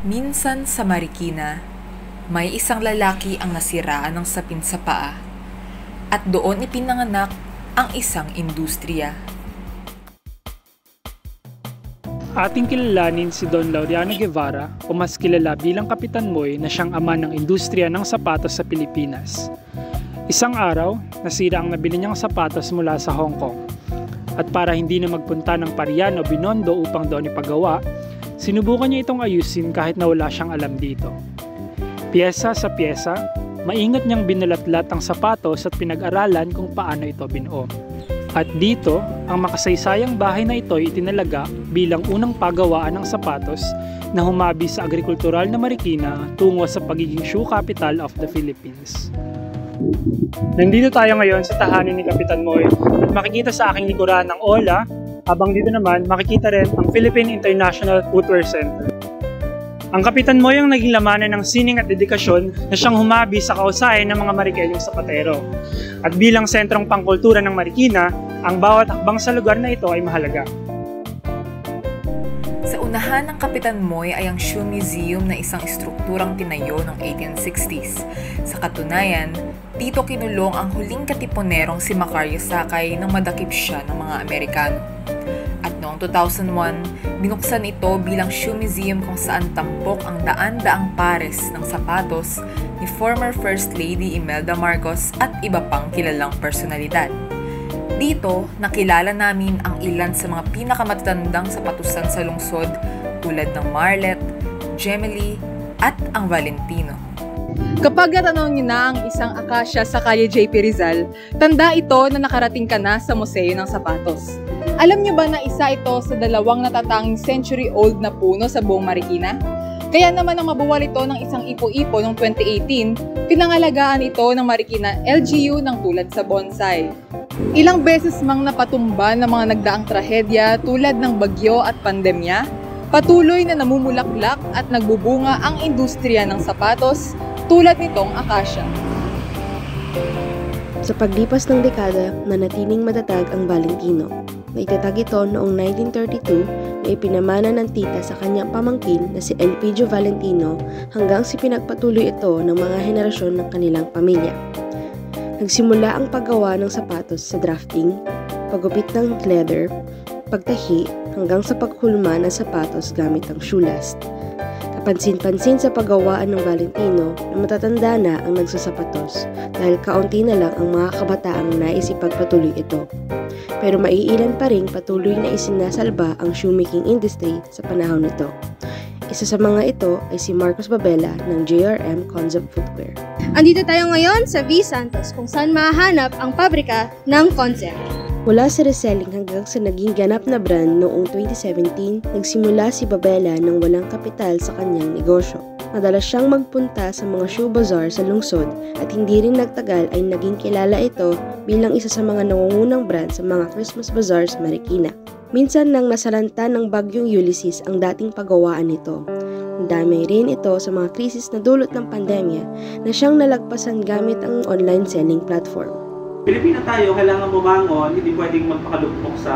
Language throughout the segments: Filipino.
Minsan sa Marikina, may isang lalaki ang nasiraan ng sapin sa paa at doon ipinanganak ang isang industriya. Ating kilalanin si Don Laureano Guevara o mas kilala bilang Kapitan Moy na siyang ama ng industriya ng sapatos sa Pilipinas. Isang araw, nasira ang nabili niyang sapatos mula sa Hong Kong. At para hindi na magpunta ng Parian o Binondo upang doon ipagawa, sinubukan niya itong ayusin kahit na wala siyang alam dito. Piyesa sa piyesa, maingat niyang binulat-lat ang sapatos at pinag-aralan kung paano ito binuo. At dito, ang makasaysayang bahay na ito ay itinalaga bilang unang pagawaan ng sapatos na humabi sa agrikultural na Marikina tungo sa pagiging shoe capital of the Philippines. Nandito tayo ngayon sa tahanan ni Kapitan Moy at makikita sa aking likuran ng Ola, habang dito naman makikita rin ang Philippine International Footwear Center. Ang Kapitan Moy ang naging lamanan ng sining at dedikasyon na siyang humabi sa kausayan ng mga Marikenyong sapatero. At bilang sentrong pangkultura ng Marikina, ang bawat hakbang sa lugar na ito ay mahalaga. Sa unahan ng Kapitan Moy ay ang Shoe Museum na isang estrukturang tinayo ng 1860s. Sa katunayan, dito kinulong ang huling katipunerong si Macario Sakay nang madakip siya ng mga Amerikano. At noong 2001, binuksan ito bilang shoe museum kung saan tampok ang daan-daang pares ng sapatos ni former First Lady Imelda Marcos at iba pang kilalang personalidad. Dito, nakilala namin ang ilan sa mga pinakamatatandang sapatusan sa lungsod tulad ng Marlet, Gemily, at ang Valentino. Kapag natanong niyo na ang isang akasya sa Calle J.P. Rizal, tanda ito na nakarating ka na sa Museo ng Sapatos. Alam niyo ba na isa ito sa dalawang natatanging century-old na puno sa buong Marikina? Kaya naman ang mabuwal ito ng isang ipo-ipo noong 2018, pinangalagaan ito ng Marikina LGU ng tulad sa bonsai. Ilang beses mang napatumba ng mga nagdaang trahedya tulad ng bagyo at pandemya, patuloy na namumulaklak at nagbubunga ang industriya ng sapatos tulad nitong akasya. Sa paglipas ng dekada, nanatiling matatag ang Valentino. Naitatag ito noong 1932 na ipinamana ng tita sa kanyang pamangkin na si Elpidio Valentino hanggang si pinagpatuloy ito ng mga henerasyon ng kanilang pamilya. Nagsimula ang paggawa ng sapatos sa drafting, paggupit ng leather, pagtahi hanggang sa paghulma ng sapatos gamit ang shoe last. Kapansin-pansin sa paggawaan ng Valentino na matatanda na ang nagsasapatos dahil kaunti na lang ang mga kabataang nais ipagpatuloy ito. Pero maiilan pa rin patuloy na isinasalba ang shoemaking industry sa panahon nito. Isa sa mga ito ay si Marcos Babela ng JRM Concept Footwear. Andito tayo ngayon sa V. Santos kung saan mahahanap ang pabrika ng Concept. Mula sa reselling hanggang sa naging ganap na brand noong 2017, nagsimula si Babela ng walang kapital sa kanyang negosyo. Madalas siyang magpunta sa mga shoe bazaar sa lungsod at hindi rin nagtagal ay naging kilala ito bilang isa sa mga nangungunang brand sa mga Christmas bazaar sa Marikina. Minsan nang nasalanta ng bagyong Ulysses ang dating pagawaan nito. Dami rin ito sa mga krisis na dulot ng pandemya na siyang nalagpasan gamit ang online selling platform. Pilipino tayo, kailangan bumangon, hindi pwedeng magpakalugmok sa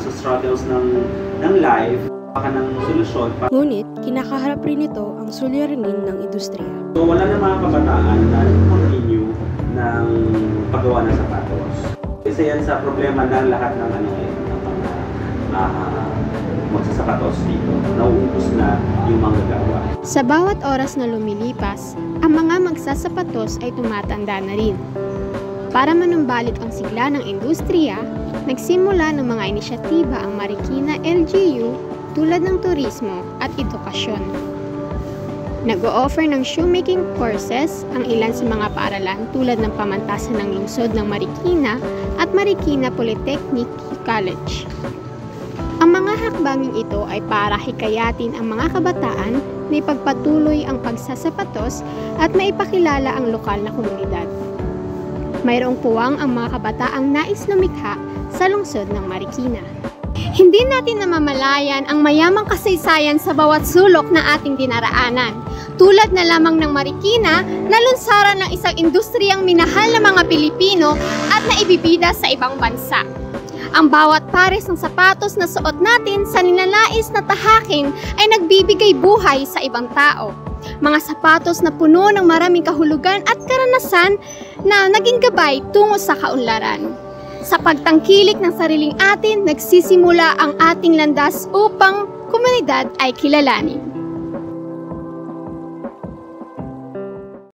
struggles ng life, baka ng solusyon. Ngunit, kinakaharap rin ito ang suliranin ng industriya. So, wala na mga kabataan na continue ng paggawa ng sapatos. Isa yan sa problema ng lahat ng magsasapatos dito. Nauubos na yung mga gawa. Sa bawat oras na lumilipas, ang mga magsasapatos ay tumatanda na rin. Para manumbalit ang sigla ng industriya, nagsimula ng mga inisyatiba ang Marikina LGU tulad ng turismo at edukasyon. Nag-o-offer ng shoemaking courses ang ilan sa mga paaralan tulad ng pamantasan ng lungsod ng Marikina at Marikina Polytechnic College. Ang mga hakbanging ito ay para hikayatin ang mga kabataan na ipagpatuloy ang pagsasapatos at maipakilala ang lokal na komunidad. Mayroong puwang ang mga kabataang nais lumikha sa lungsod ng Marikina. Hindi natin namamalayan ang mayamang kasaysayan sa bawat sulok na ating dinaraanan. Tulad na lamang ng Marikina na lunsaran ng isang industriyang minahal ng mga Pilipino at naibibida sa ibang bansa. Ang bawat pares ng sapatos na suot natin sa ninanais na tahaking ay nagbibigay buhay sa ibang tao. Mga sapatos na puno ng maraming kahulugan at karanasan na naging gabay tungo sa kaunlaran. Sa pagtangkilik ng sariling atin, nagsisimula ang ating landas upang komunidad ay kilalanin.